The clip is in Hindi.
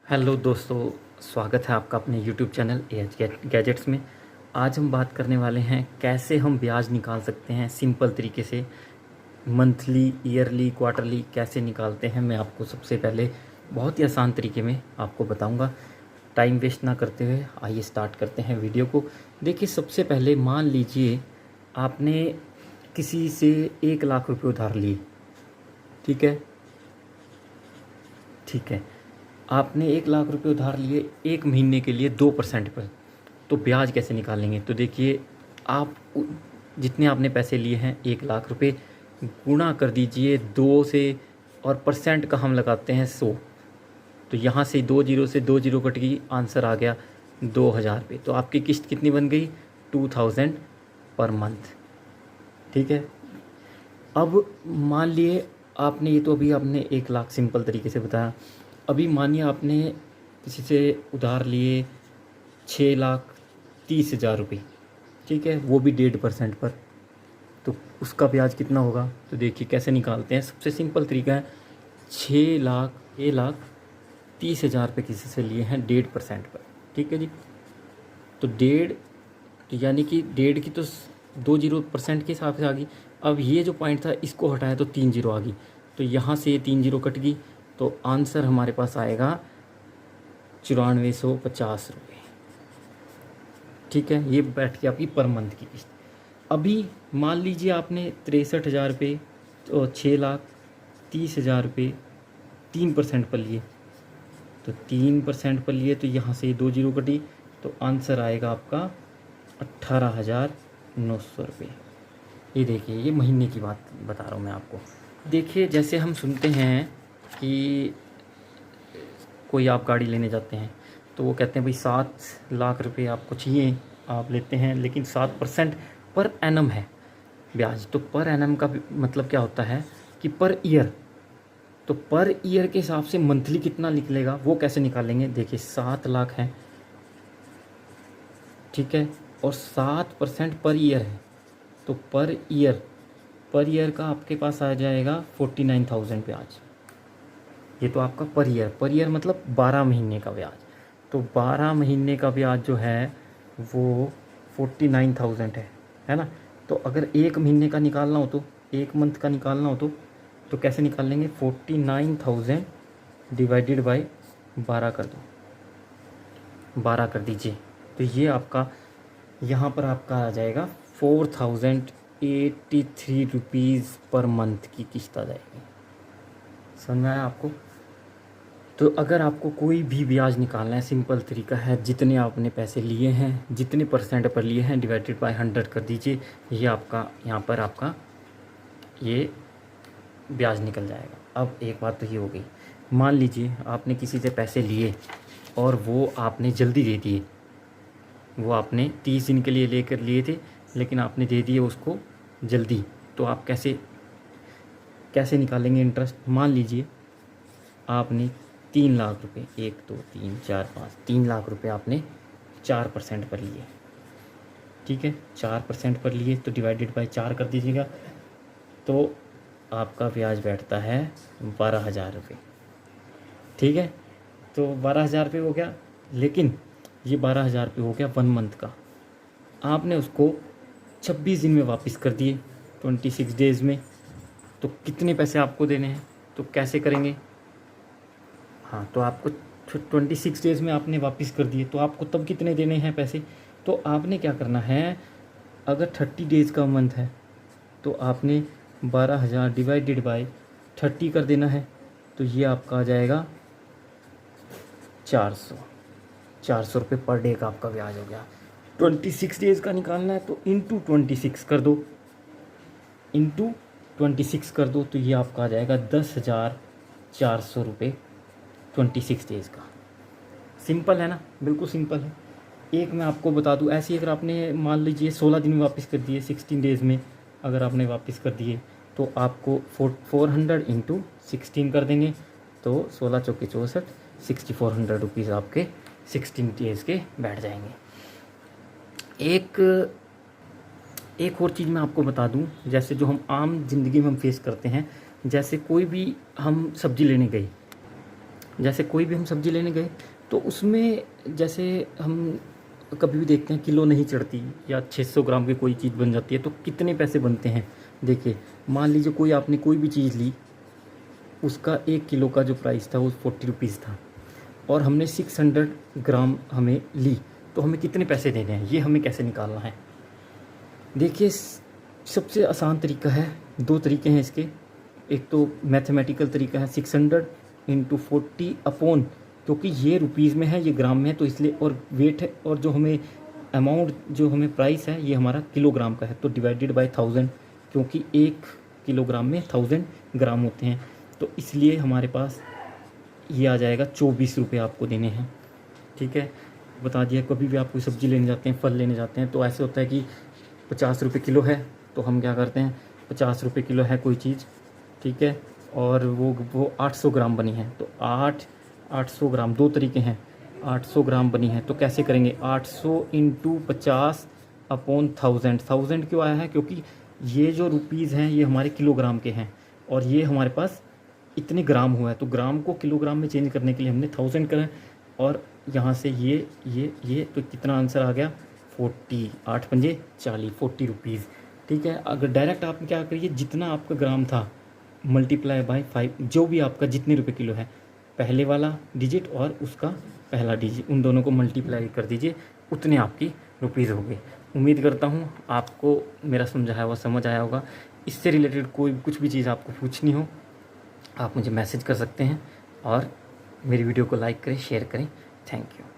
हेलो दोस्तों, स्वागत है आपका अपने यूट्यूब चैनल एएच गैजेट्स में। आज हम बात करने वाले हैं कैसे हम ब्याज निकाल सकते हैं सिंपल तरीके से। मंथली, ईयरली, क्वार्टरली कैसे निकालते हैं, मैं आपको सबसे पहले बहुत ही आसान तरीके में आपको बताऊंगा। टाइम वेस्ट ना करते हुए आइए स्टार्ट करते हैं वीडियो को। देखिए, सबसे पहले मान लीजिए आपने किसी से 1 लाख रुपये उधार लिए। ठीक है, ठीक है। आपने 1 लाख रुपए उधार लिए 1 महीने के लिए 2% पर। तो ब्याज कैसे निकालेंगे? तो देखिए, आप जितने आपने पैसे लिए हैं 1 लाख रुपए गुणा कर दीजिए 2 से, और परसेंट का हम लगाते हैं 100। तो यहाँ से 2 जीरो से 2 जीरो कट गई, आंसर आ गया 2000 रुपये। तो आपकी किस्त कितनी बन गई? 2000 पर मंथ। ठीक है। अब मान लिए आपने, ये तो अभी आपने 1 लाख सिंपल तरीके से बताया। अभी मानिए आपने किसी से उधार लिए 6,30,000 रुपये। ठीक है, वो भी 1.5% पर। तो उसका ब्याज कितना होगा? तो देखिए कैसे निकालते हैं। सबसे सिंपल तरीका है, 6,30,000 रुपये किसी से लिए हैं 1.5% पर। ठीक है जी। तो तो यानी कि 1.5 की तो 2 0% के हिसाब से आ गई। अब ये जो पॉइंट था इसको हटाया तो 3 जीरो आ गई। तो यहाँ से 3 जीरो कट गई, तो आंसर हमारे पास आएगा 9450 रुपये। ठीक है, ये बैठ के आपकी पर मंथ की किस्त। अभी मान लीजिए आपने 63,000 रुपये, तो 6,30,000 रुपये 3% पर लिए। तो 3% पर लिए, तो यहाँ से 2 जीरो कटी, तो आंसर आएगा आपका 18,900 रुपये। ये देखिए, ये महीने की बात बता रहा हूँ मैं आपको। देखिए, जैसे हम सुनते हैं कि कोई आप गाड़ी लेने जाते हैं तो वो कहते हैं भाई 7 लाख रुपए आपको चाहिए, आप लेते हैं, लेकिन 7% पर एनम है ब्याज। तो पर एनम का मतलब क्या होता है कि पर ईयर। तो पर ईयर के हिसाब से मंथली कितना निकलेगा वो कैसे निकालेंगे? देखिए, 7 लाख है, ठीक है, और 7% पर ईयर है। तो पर ईयर का आपके पास आ जाएगा 49,000 ब्याज। ये तो आपका पर ईयर मतलब 12 महीने का ब्याज। तो 12 महीने का ब्याज जो है वो 49,000 है ना। तो अगर 1 महीने का निकालना हो, तो 1 मंथ का निकालना हो, तो कैसे निकाल लेंगे? 49,000 डिवाइडेड बाई 12 कर दो, 12 कर दीजिए। तो ये आपका यहाँ पर आपका आ जाएगा 4,083 रुपीज़ पर मंथ की किस्त आ जाएगी। समझ में आया आपको? तो अगर आपको कोई भी ब्याज निकालना है, सिंपल तरीका है, जितने आपने पैसे लिए हैं, जितने परसेंट पर लिए हैं, डिवाइडेड बाय 100 कर दीजिए। ये आपका यहाँ पर आपका ये ब्याज निकल जाएगा। अब एक बात तो ये हो गई, मान लीजिए आपने किसी से पैसे लिए और वो आपने जल्दी दे दिए। वो आपने 30 दिन के लिए लेकर लिए थे, लेकिन आपने दे दिए उसको जल्दी। तो आप कैसे निकालेंगे इंटरेस्ट? मान लीजिए आपने 3 लाख रुपए, 1 2 3 4 5, 3 लाख रुपए आपने 4% पर लिए। ठीक है, 4% पर लिए, तो डिवाइडेड बाय 4 कर दीजिएगा। तो आपका ब्याज बैठता है 12,000 रुपये। ठीक है, तो 12,000 रुपये हो गया। लेकिन ये 12,000 रुपये हो गया 1 मंथ का। आपने उसको 26 दिन में वापस कर दिए, 26 डेज़ में। तो कितने पैसे आपको देने हैं? तो कैसे करेंगे? हाँ, तो आपको 26 डेज़ में आपने वापस कर दिए, तो आपको तब कितने देने हैं पैसे? तो आपने क्या करना है, अगर 30 डेज़ का मंथ है तो आपने 12,000 डिवाइडेड बाय 30 कर देना है। तो ये आपका आ जाएगा 400 रुपये पर डे का आपका ब्याज हो गया। 26 डेज़ का निकालना है तो इंटू 26 कर दो, तो ये आपका आ जाएगा 10,400 रुपये 26 डेज़ का। सिंपल है ना, बिल्कुल सिंपल है। एक मैं आपको बता दूं, ऐसे ही अगर आपने मान लीजिए 16 दिन में वापस कर दिए, 16 डेज़ में अगर आपने वापस कर दिए, तो आपको 400 इंटू 16 कर देंगे, तो 16 चौके 64, 6,400 रुपीज़ आपके 16 डेज़ के बैठ जाएंगे। एक और चीज़ मैं आपको बता दूं, जैसे जो हम आम ज़िंदगी में हम फेस करते हैं। जैसे कोई भी हम सब्ज़ी लेने गए, जैसे कोई भी हम सब्ज़ी लेने गए तो उसमें जैसे हम कभी भी देखते हैं किलो नहीं चढ़ती या 600 ग्राम की कोई चीज़ बन जाती है तो कितने पैसे बनते हैं। देखिए मान लीजिए कोई आपने कोई भी चीज़ ली, उसका 1 किलो का जो प्राइस था वो 40 रुपीज़ था और हमने 600 ग्राम हमें ली, तो हमें कितने पैसे देने हैं, ये हमें कैसे निकालना है। देखिए सबसे आसान तरीका है, 2 तरीके हैं इसके। एक तो मैथमेटिकल तरीका है 600 इंटू 40 अपॉन, क्योंकि ये रुपीज़ में है ये ग्राम में है तो इसलिए, और वेट है, और जो हमें अमाउंट जो हमें प्राइस है ये हमारा किलोग्राम का है तो डिवाइडेड बाय 1000, क्योंकि 1 किलोग्राम में 1000 ग्राम होते हैं। तो इसलिए हमारे पास ये आ जाएगा 24 रुपये आपको देने हैं। ठीक है, बता दिया। कभी भी आप कोई सब्ज़ी लेने जाते हैं, फल लेने जाते हैं तो ऐसे होता है कि 50 रुपये किलो है तो हम क्या करते हैं, 50 रुपये किलो है कोई चीज़, ठीक है, और वो 800 ग्राम बनी है तो 800 ग्राम, 2 तरीके हैं। 800 ग्राम बनी है तो कैसे करेंगे, 800 इंटू 50 अपॉन 1000 क्यों आया है, क्योंकि ये जो रुपीज़ हैं ये हमारे किलोग्राम के हैं और ये हमारे पास इतने ग्राम हुआ है तो ग्राम को किलोग्राम में चेंज करने के लिए हमने 1000 करा और यहाँ से ये तो कितना आंसर आ गया, 40, 8 पंजे 40, 40 रुपीज़। ठीक है, अगर डायरेक्ट आप क्या करिए, जितना आपका ग्राम था मल्टीप्लाई बाय 5, जो भी आपका जितने रुपए किलो है, पहले वाला डिजिट और उसका पहला डिजिट, उन दोनों को मल्टीप्लाई कर दीजिए, उतने आपकी रुपीज़ हो गए। उम्मीद करता हूँ आपको मेरा समझाया हुआ समझ आया होगा। इससे रिलेटेड कोई कुछ भी चीज़ आपको पूछनी हो आप मुझे मैसेज कर सकते हैं और मेरी वीडियो को लाइक करें, शेयर करें। Thank you.